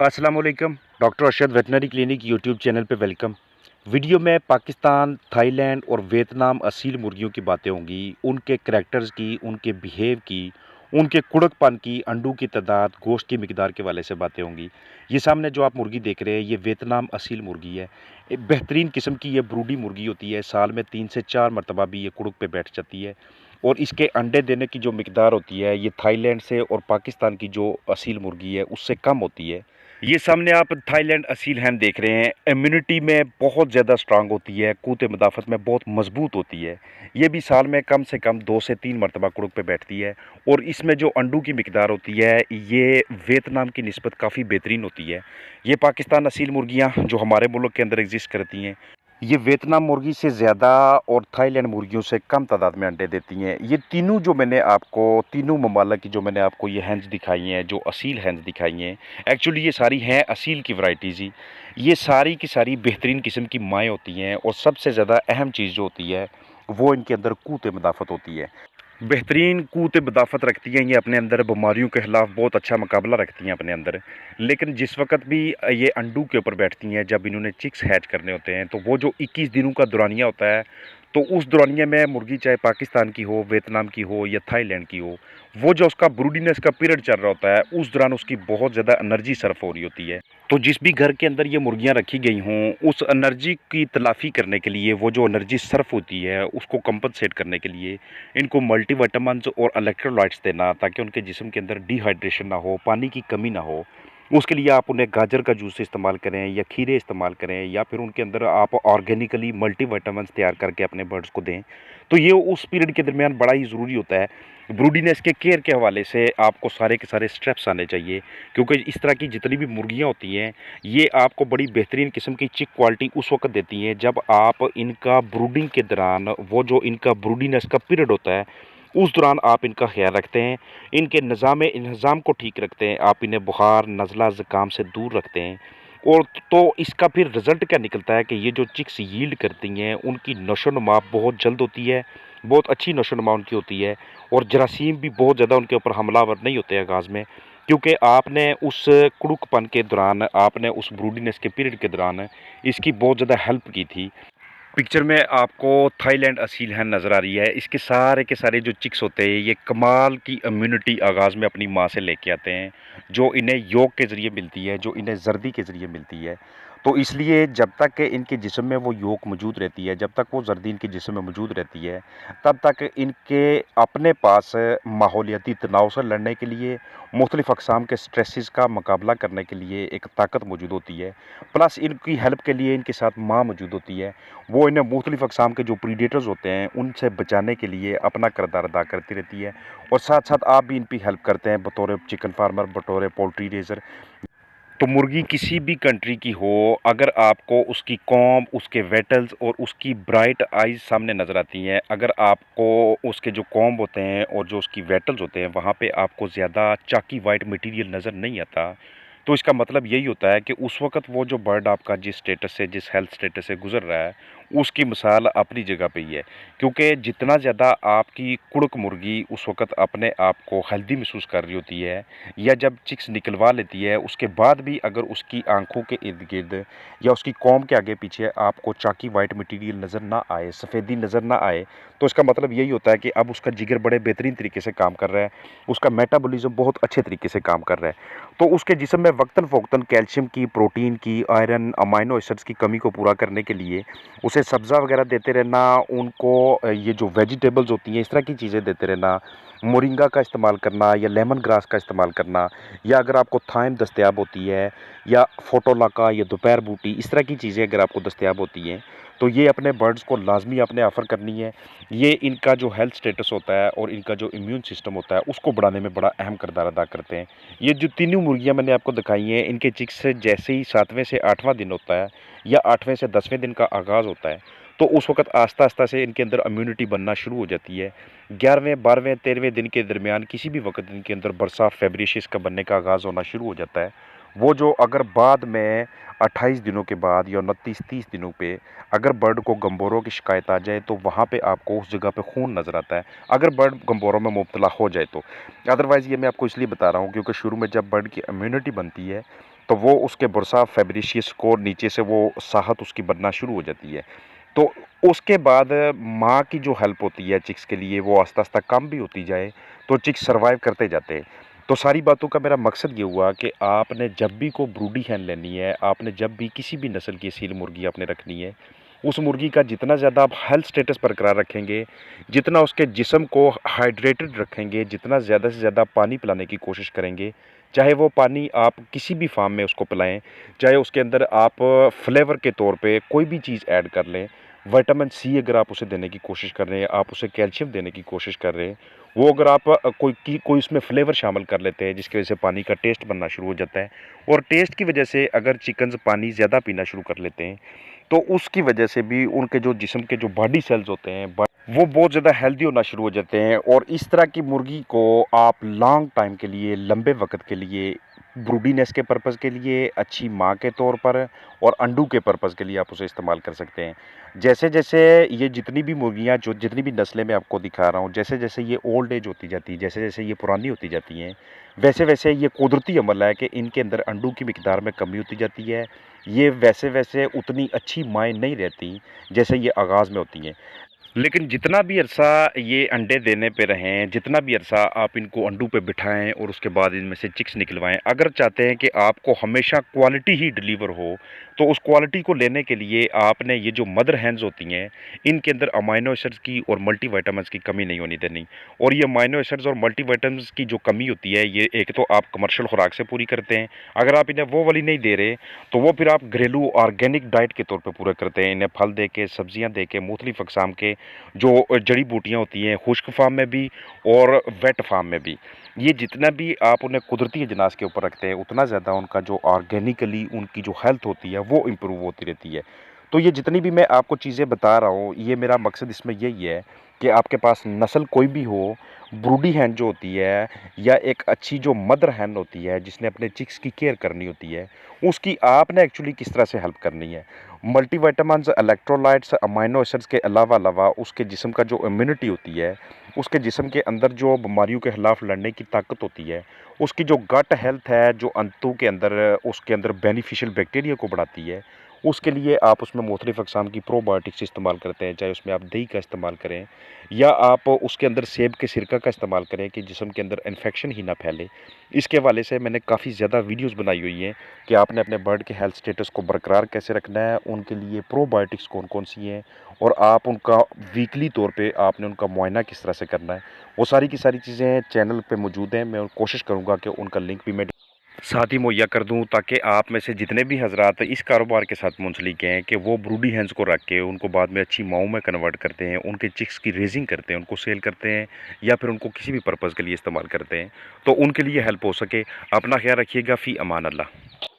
अस्सलाम वालेकुम। Doctor Arshad veterinary clinic YouTube channel पे वेलकम। वीडियो में पाकिस्तान, थाईलैंड और वियतनाम असील मुर्गियों की बातें होंगी, उनके करैक्टर्स की, उनके बिहेव की, उनके कुड़कपन की, अंडों की तादाद, गोश्त की मिकदार के वाले से बातें होंगी। ये सामने जो आप मुर्गी देख रहे हैं, ये वियतनाम असील मुर्गी है। बेहतरीन किस्म की ये ब्रूडी मुर्गी होती है। साल में 3 से 4 मरतबा भी ये कुड़क पे बैठ जाती है और इसके अंडे देने की जो मिकदार होती है, ये थाईलैंड से और पाकिस्तान की जो असील मुर्गी है, उससे कम होती है। ये सामने आप थाईलैंड असील हैन देख रहे हैं। इम्यूनिटी में बहुत ज़्यादा स्ट्रांग होती है, क़ुव्वत मुदाफ़त में बहुत मजबूत होती है। ये भी साल में कम से कम 2 से 3 मरतबा कुड़ुक पे बैठती है और इसमें जो अंडों की मिकदार होती है, ये वियतनाम की निस्बत काफ़ी बेहतरीन होती है। ये पाकिस्तान असील मुर्गियाँ जो हमारे मुल्क के अंदर एग्जिस्ट करती हैं, ये वियतनाम मुर्गी से ज़्यादा और थाईलैंड मुर्गियों से कम तादाद में अंडे देती हैं। ये तीनों जो मैंने आपको तीनों ममालिक की जो मैंने आपको ये हैंस दिखाई हैं, जो असील हैंस दिखाई हैं, एक्चुअली ये सारी हैं असील की वैराइटीज़ ही। ये सारी की सारी बेहतरीन किस्म की माएँ होती हैं और सबसे ज़्यादा अहम चीज़ जो होती है, वो इनके अंदर क़ुव्वत मुदाफ़त होती है। बेहतरीन क़ुव्वत मुदाफ़त रखती हैं ये अपने अंदर, बीमारियों के ख़िलाफ़ बहुत अच्छा मुकाबला रखती हैं अपने अंदर। लेकिन जिस वक़्त भी ये अंडों के ऊपर बैठती हैं, जब इन्होंने चिक्स हैच करने होते हैं, तो वो जो 21 दिनों का दौरानिया होता है, तो उस दौरानिया में मुर्गी चाहे पाकिस्तान की हो, वियतनाम की हो या थाईलैंड की हो, वो जो उसका ब्रूडीनेस का पीरियड चल रहा होता है, उस दौरान उसकी बहुत ज़्यादा एनर्जी सर्फ हो रही होती है। तो जिस भी घर के अंदर ये मुर्गियाँ रखी गई हों, उस एनर्जी की तलाफ़ी करने के लिए, वो जो एनर्जी सर्फ होती है, उसको कंपनसेट करने के लिए इनको मल्टीविटामिन्स और इलेक्ट्रोलाइट्स देना, ताकि उनके जिस्म के अंदर डिहाइड्रेशन ना हो, पानी की कमी ना हो। उसके लिए आप उन्हें गाजर का जूस इस्तेमाल करें या खीरे इस्तेमाल करें, या फिर उनके अंदर आप ऑर्गेनिकली मल्टीविटामिन्स तैयार करके अपने बर्ड्स को दें। तो ये उस पीरियड के दरमियान बड़ा ही ज़रूरी होता है। ब्रूडीनेस के केयर के हवाले से आपको सारे के सारे स्टेप्स आने चाहिए, क्योंकि इस तरह की जितनी भी मुर्गियाँ होती हैं, ये आपको बड़ी बेहतरीन किस्म की चिक क्वालिटी उस वक़्त देती हैं, जब आप इनका ब्रूडिंग के दौरान, वो जो इनका ब्रूडीनेस का पीरियड होता है, उस दौरान आप इनका ख़्याल रखते हैं, इनके निज़ाम को ठीक रखते हैं, आप इन्हें बुखार, नज़ला, ज़ुकाम से दूर रखते हैं। और तो इसका फिर रिज़ल्ट क्या निकलता है कि ये जो चिक्स यील्ड करती हैं, उनकी नशो-नुमा बहुत जल्द होती है, बहुत अच्छी नशो-नुमा उनकी होती है और जरासीम भी बहुत ज़्यादा उनके ऊपर हमलावर नहीं होते आगाज़ में, क्योंकि आपने उस कुड़कपन के दौरान, आपने उस ब्रूडीनेस के पीरियड के दौरान इसकी बहुत ज़्यादा हेल्प की थी। पिक्चर में आपको थाईलैंड असील हैन नज़र आ रही है। इसके सारे के सारे जो चिक्स होते हैं, ये कमाल की इम्यूनिटी आगाज़ में अपनी माँ से लेके आते हैं, जो इन्हें योग के ज़रिए मिलती है, जो इन्हें ज़र्दी के ज़रिए मिलती है। तो इसलिए जब तक कि इनके जिस्म में वो योग मौजूद रहती है, जब तक वो ज़र्दी इनके जिस्म में मौजूद रहती है, तब तक इनके अपने पास माहौलियाती तनाव से लड़ने के लिए, मुख्तलिफ़ अक़साम के स्ट्रेसेस का मुकाबला करने के लिए एक ताकत मौजूद होती है। प्लस इनकी हेल्प के लिए इनके साथ माँ मौजूद होती है। वो इन्हें मुख्तलिफ़ अक़साम के जो प्रीडेटर्स होते हैं, उनसे बचाने के लिए अपना किरदार अदा करती रहती है और साथ-साथ आप भी इनकी हेल्प करते हैं बतौर चिकन फार्मर, बतौर पोल्ट्री रेज़र। तो मुर्गी किसी भी कंट्री की हो, अगर आपको उसकी कॉम्ब, उसके वेटल्स और उसकी ब्राइट आइज़ सामने नज़र आती हैं, अगर आपको उसके जो कॉम्ब होते हैं और जो उसकी वेटल्स होते हैं, वहाँ पे आपको ज़्यादा चाकी वाइट मटीरियल नज़र नहीं आता, तो इसका मतलब यही होता है कि उस वक़्त वो जो बर्ड आपका जिस स्टेटस से, जिस हेल्थ स्टेटस से गुज़र रहा है, उसकी मिसाल अपनी जगह पे ही है। क्योंकि जितना ज़्यादा आपकी कुड़क मुर्गी उस वक़्त अपने आप को हेल्दी महसूस कर रही होती है, या जब चिक्स निकलवा लेती है, उसके बाद भी अगर उसकी आँखों के इर्द-गिर्द या उसकी कॉम के आगे-पीछे आपको चाकी वाइट मटीरियल नज़र ना आए, सफ़ेदी नज़र ना आए, तो इसका मतलब यही होता है कि अब उसका जिगर बड़े बेहतरीन तरीके से काम कर रहा है, उसका मेटाबॉलिज़्म बहुत अच्छे तरीके से काम कर रहा है। तो उसके जिस्म में वक्तन-फ़ौक़तन कैल्शियम की, प्रोटीन की, आयरन, अमाइनो एसिड्स की कमी को पूरा करने के लिए उसे सब्ज़ा वगैरह देते रहना, उनको ये जो वेजिटेबल्स होती हैं, इस तरह की चीज़ें देते रहना, मोरिंगा का इस्तेमाल करना या लेमन ग्रास का इस्तेमाल करना, या अगर आपको थाइम दस्तयाब होती है या फोटोलाका या दोपहर बूटी, इस तरह की चीज़ें अगर आपको दस्तयाब होती हैं, तो ये अपने बर्ड्स को लाज़मी आपने ऑफ़र करनी है। ये इनका जो हेल्थ स्टेटस होता है और इनका जो इम्यून सिस्टम होता है, उसको बढ़ाने में बड़ा अहम किरदार अदा करते हैं। ये जो तीनों मुर्गियाँ मैंने आपको दिखाई हैं, इनके चिक्स से जैसे ही 7वें से 8वां दिन होता है या 8वें से 10वें दिन का आगाज़ होता है, तो उस वक़्त आस्ता-आस्ता से इनके अंदर इम्यूनिटी बनना शुरू हो जाती है। 11वें, 12वें, 13वें दिन के दरमियान किसी भी वक़्त इनके अंदर बर्सा, फेब्रिशिस का बनने का आगाज़ होना शुरू हो जाता है। वो जो अगर बाद में 28 दिनों के बाद या 29-30 दिनों पे अगर बर्ड को गंभीरों की शिकायत आ जाए तो वहाँ पे आपको उस जगह पे खून नज़र आता है, अगर बर्ड गंभीरों में मुब्तला हो जाए तो। अदरवाइज़ ये मैं आपको इसलिए बता रहा हूँ क्योंकि शुरू में जब बर्ड की इम्यूनिटी बनती है तो वो उसके बुर्सा फेब्रिशियस को नीचे से वो साहत उसकी बनना शुरू हो जाती है। तो उसके बाद माँ की जो हेल्प होती है चिक्स के लिए वो आस्ता-आस्ता कम भी होती जाए, तो चिक्स सर्वाइव करते जाते हैं। तो सारी बातों का मेरा मकसद ये हुआ कि आपने जब भी को ब्रूडी hen लेनी है, आपने जब भी किसी भी नस्ल की असील मुर्गी आपने रखनी है, उस मुर्गी का जितना ज़्यादा आप हेल्थ स्टेटस बरकरार रखेंगे, जितना उसके जिस्म को हाइड्रेटेड रखेंगे, जितना ज़्यादा से ज़्यादा पानी पिलाने की कोशिश करेंगे, चाहे वो पानी आप किसी भी फार्म में उसको पिलाएँ, चाहे उसके अंदर आप फ्लेवर के तौर पे कोई भी चीज़ ऐड कर लें, विटामिन सी अगर आप उसे देने की कोशिश कर रहे हैं, आप उसे कैल्शियम देने की कोशिश कर रहे हैं, वो अगर आप कोई उसमें फ्लेवर शामिल कर लेते हैं जिसकी वजह से पानी का टेस्ट बनना शुरू हो जाता है और टेस्ट की वजह से अगर चिकन्स पानी ज़्यादा पीना शुरू कर लेते हैं, तो उसकी वजह से भी उनके जो जिस्म के जो बॉडी सेल्स होते हैं वो बहुत ज़्यादा हेल्दी होना शुरू हो जाते हैं और इस तरह की मुर्गी को आप लॉन्ग टाइम के लिए, लंबे वक़्त के लिए, ब्रूडीनेस के पर्पज़ के लिए, अच्छी माँ के तौर पर और अंडों के पर्पज़ के लिए आप उसे इस्तेमाल कर सकते हैं। जैसे-जैसे ये जितनी भी मुर्गियाँ जो जितनी भी नस्लें मैं आपको दिखा रहा हूँ, जैसे-जैसे ये ओल्ड एज होती जाती है, जैसे-जैसे ये पुरानी होती जाती हैं, वैसे-वैसे ये कुदरती अमल है कि इनके अंदर अंडों की मिकदार में कमी होती जाती है। ये वैसे-वैसे उतनी अच्छी माएँ नहीं रहती, जैसे ये आगाज़ में होती हैं। लेकिन जितना भी अरसा ये अंडे देने पे रहें, जितना भी अरसा आप इनको अंडों पे बिठाएँ और उसके बाद इनमें से चिक्स निकलवाएँ, अगर चाहते हैं कि आपको हमेशा क्वालिटी ही डिलीवर हो, तो उस क्वालिटी को लेने के लिए आपने ये जो मदर हैन्स होती हैं, इनके अंदर अमाइनो एसिड्स की और मल्टीविटामिन्स की कमी नहीं होने देनी। और ये अमाइनो एसिड्स और मल्टीविटामिन्स की जो कमी होती है, ये एक तो आप कमर्शियल खुराक से पूरी करते हैं, अगर आप इन्हें वो वाली नहीं दे रहे, तो वो फिर आप घरेलू ऑर्गेनिक डाइट के तौर पे पूरा करते हैं। इन्हें फल दे के, सब्जियाँ दे के, मुख्तलिफ अक़साम के जो जड़ी बूटियाँ होती हैं खुश्क फार्म में भी और वेट फार्म में भी, ये जितना भी आप उन्हें कुदरती अजनास के ऊपर रखते हैं उतना ज़्यादा उनका जो ऑर्गेनिकली उनकी जो हेल्थ होती है वो इम्प्रूव होती रहती है। तो ये जितनी भी मैं आपको चीज़ें बता रहा हूँ, ये मेरा मकसद इसमें यही है कि आपके पास नस्ल कोई भी हो, ब्रूडी hen जो होती है या एक अच्छी जो मदर hen होती है जिसने अपने चिक्स की केयर करनी होती है, उसकी आपने एक्चुअली किस तरह से हेल्प करनी है। मल्टीविटामिन्स, इलेक्ट्रोलाइट्स, अमाइनो एसिड्स के अलावा उसके जिस्म का जो इम्यूनिटी होती है, उसके जिस्म के अंदर जो बीमारियों के खिलाफ लड़ने की ताकत होती है, उसकी जो गट हेल्थ है, जो अंतों के अंदर उसके अंदर बेनिफिशियल बैक्टीरिया को बढ़ाती है, उसके लिए आप उसमें मुख्तलिफ अक़साम की प्रोबायोटिक्स इस्तेमाल करते हैं, चाहे उसमें आप दही का इस्तेमाल करें या आप उसके अंदर सेब के सिरका का इस्तेमाल करें कि जिस्म के अंदर इन्फेक्शन ही ना फैले। इसके हवाले से मैंने काफ़ी ज़्यादा वीडियोज़ बनाई हुई हैं कि आपने अपने बर्ड के हेल्थ स्टेटस को बरकरार कैसे रखना है, उनके लिए प्रोबायोटिक्स कौन-कौन सी हैं और आप उनका वीकली तौर पे आपने उनका मुआयना किस तरह से करना है। वो सारी की सारी चीज़ें चैनल पे मौजूद हैं। मैं कोशिश करूँगा कि उनका लिंक भी मैं साथ ही मुहैया कर दूँ ताकि आप में से जितने भी हज़रात इस कारोबार के साथ मुंसलिक हैं कि वो ब्रूडी हेन्स को रख के उनको बाद में अच्छी माँओं में कन्वर्ट करते हैं, उनके चिक्स की रेज़िंग करते हैं, उनको सेल करते हैं या फिर उनको किसी भी पर्पज़ के लिए इस्तेमाल करते हैं, तो उनके लिए हेल्प हो सके। अपना ख़्याल रखिएगा। फ़ी अमान अल्लाह।